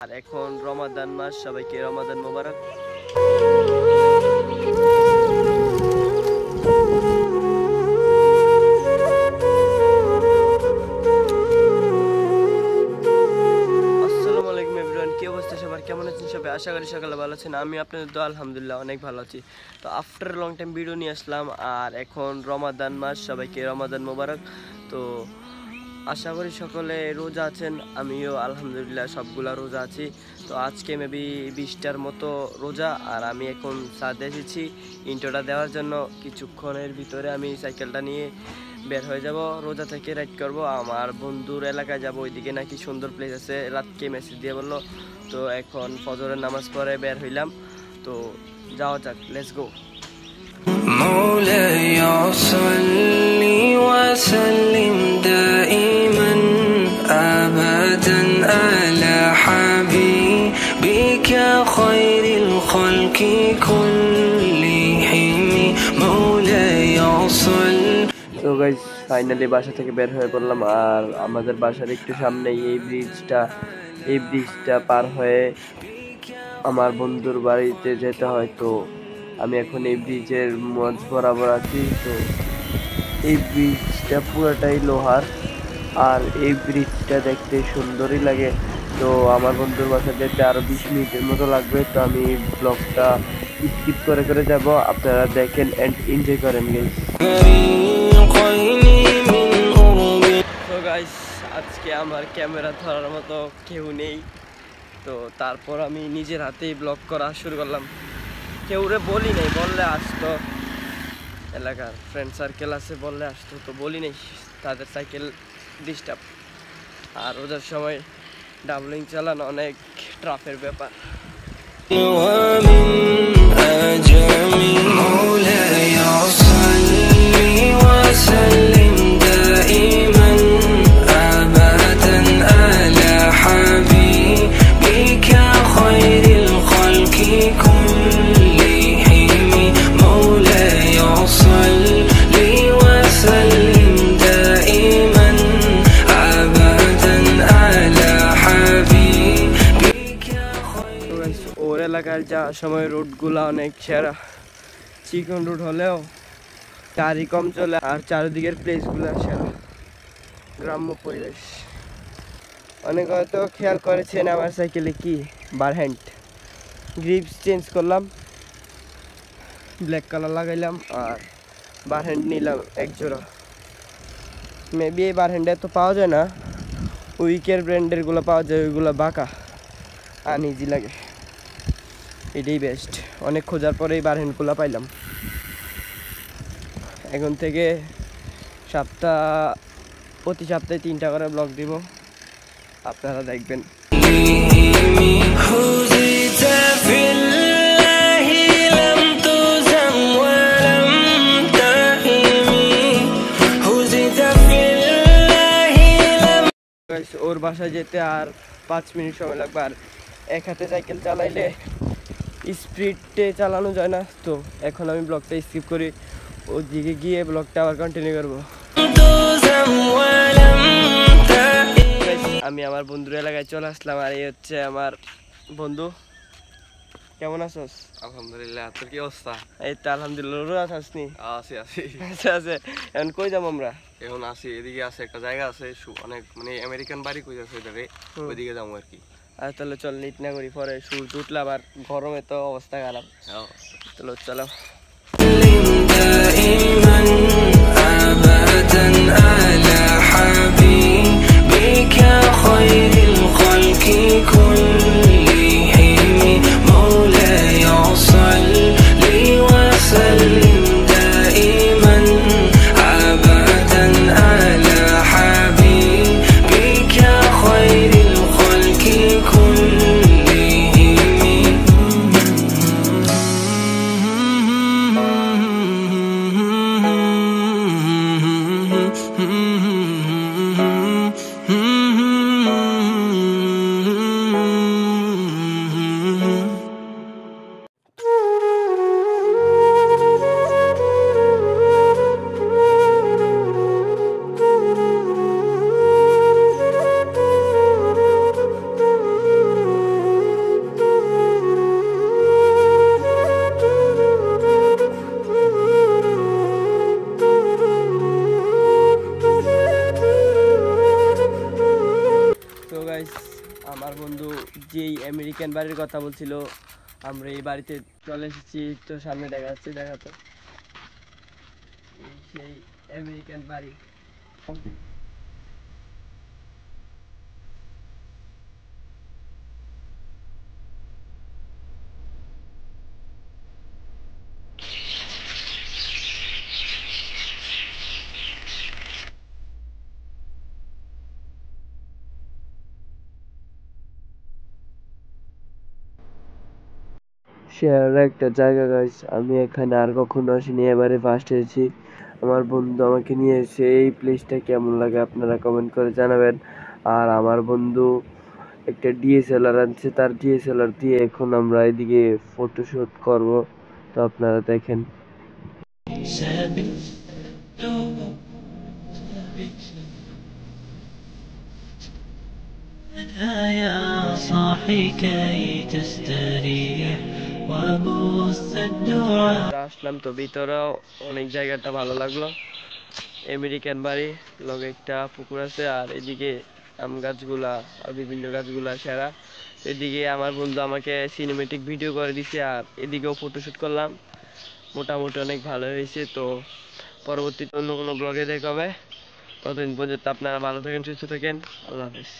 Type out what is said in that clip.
আর এখন রমাদান মাস, সবাইকে রমাদান মোবারক। আসসালামু আলাইকুম এভরিওয়ান, কি অবস্থা সবার, কেমন আছেন সবাই? আশা করি সকালে ভালো আছেন। আমি আপনাদের তো আলহামদুলিল্লাহ অনেক ভালো আছি। তো আফটার লং টাইম ভিডিও নিয়ে আসলাম। আর এখন রমাদান মাস, সবাইকে রমাদান মোবারক। তো আশা করি সকলে রোজা আছেন, আমিও আলহামদুলিল্লাহ সবগুলা রোজা আছি। তো আজকে মেবি 20টার মতো রোজা। আর আমি এখন ছাদে এসেছি ইন্ট্রোটা দেওয়ার জন্য। কিছুক্ষণের ভিতরে আমি সাইকেলটা নিয়ে বের হয়ে যাব, রোজা থেকে রাইড করব, আমার বন্ধুর এলাকায় যাব। ওইদিকে নাকি সুন্দর প্লেস আছে, রাতকে মেসেজ দিয়ে বললো। তো এখন ফজরের নামাজ পড়ে বের হইলাম। তো যাওয়া যাক, লেটস গো। مولاي صل وسلم دائما أبدا على حبيبك خير الخلق كلهم مولاي صل। তো গাইস, ফাইনালি বাসা থেকে বের হয়ে পড়লাম। আর আমাদের বাসার একটু সামনেই এই ব্রিজটা পার হয়ে আমার বন্ধুর বাড়িতে যেতে হয়। তো আমি এখন এই ব্রিজের মাঝ বরাবর আছি। তো এই ব্রিজটা পুরোটাই লোহার, আর এই ব্রিজটা দেখতে সুন্দরই লাগে। তো আমার বন্ধুর বাসা যেতে আরো 20 মিনিটের মতো লাগবে। তো আমি ব্লগটা স্কিপ করে করে যাব, আপনারা দেখেন এন্ড এনজয় করেন গাইস। তো গাইস, আজকে আমার ক্যামেরা ধরার মতো কেউ নেই। তো তারপর আমি নিজের হাতেই ব্লগ করা শুরু করলাম। কেউরে বলি নাই, বললে আসতো, এলাকার ফ্রেন্ড সার্কেল আছে, বললে আসতো, তো বলি নাই, তাদের সাইকেল ডিস্টার্ব। আর ওদের সময় ডাবলিং চালানো অনেক ট্রাফের ব্যাপার। ওর এলাকার যাওয়ার সময় রোডগুলো অনেক সেরা, চিকন রোড হলেও গাড়ি কম চলে, আর চারিদিকের প্লেসগুলো সেরা, গ্রাম্য পরিবেশ। অনেক হয়তো খেয়াল করেছেন আমার সাইকেলে কি বার হ্যান্ড, গ্রিপস চেঞ্জ করলাম, ব্ল্যাক কালার লাগাইলাম, আর বার হ্যান্ড নিলাম এক জোড়া। মেবি এই বার হ্যান্ডে তো পাওয়া যায় না, উইকের ব্র্যান্ডেরগুলো পাওয়া যায়, ওইগুলো বাঁকা, আনইজি লাগে। এটাই বেস্ট, অনেক খোঁজার পরে এই বার হ্যান্ডগুলো পাইলাম। এখন থেকে প্রতি সপ্তাহে 3টা করে ব্লগ দিব, আপনারা দেখবেন। ওর বাসায় যেতে আর 5 মিনিট সময় লাগবে। আর এক হাতে সাইকেল চালাইলে স্পিডে চালানো যায় না। তো এখন আমি ব্লগটা স্কিপ করি, ওদিকে গিয়ে ব্লগটা আবার কন্টিনিউ করবো। আমি আমার বন্ধুর এলাকায় চলে আসলাম। আর এই হচ্ছে আমার বন্ধু। কেমন আছোস? আলহামদুলিল্লাহ, তোর কি অবস্থা? এই তো আলহামদুলিল্লাহ। রোজা আছি? আছি। আচ্ছা আছে। এখন কই যাবো আমরা? এখন আছি এদিকে, আছে একটা জায়গা আছে অনেক, মানে আমেরিকান বাড়ি কই আছে ওইটারে, ওইদিকে যাবো আর কি। আর তাহলে চল, নিট না করি, পরে সূর্য উঠলে আবার গরমে তো অবস্থা খারাপ। তাহলে চলো। বন্ধু যেই আমেরিকান বাড়ির কথা বলছিল, আমরা এই বাড়িতে চলে এসেছি। তো সামনে দেখা যাচ্ছে, দেখাতো সেই আমেরিকান বাড়ি। সেরা একটা জায়গা গাইস, আমি এখানে আর কখনো আসিনি, এবারে ফার্স্ট এসেছি। আমার বন্ধু আমাকে নিয়ে এসে এই প্লেসটা কেমন লাগে আপনারা কমেন্ট করে জানাবেন। আর আমার বন্ধু একটা ডিএসএলআর আনছে, তার ডিএসএলআর দিয়ে এখন আমরা এদিকে ফটোশুট করব। তো আপনারা দেখেন। يا صاحي كي تستريح وبث الدعاء আসলাম তো ভিতরেও অনেক জায়গাটা ভালো লাগলো। আমেরিকান বাড়ি, লগে একটা পুকুর আছে, আর এদিকে আম গাছগুলা আর বিভিন্ন গাছগুলা সেরা। এদিকে আমার বন্ধু আমাকে সিনেমেটিক ভিডিও করে দিছে, আর এদিকেও ফটোশুট করলাম। মোটামুটি অনেক ভালো হয়েছে। তো পরবর্তীতে অন্য কোনো ব্লগে দেখা হবে। ততদিন পর্যন্ত আপনারা ভালো থাকেন, সুস্থ থাকেন। আল্লাহ হাফেজ।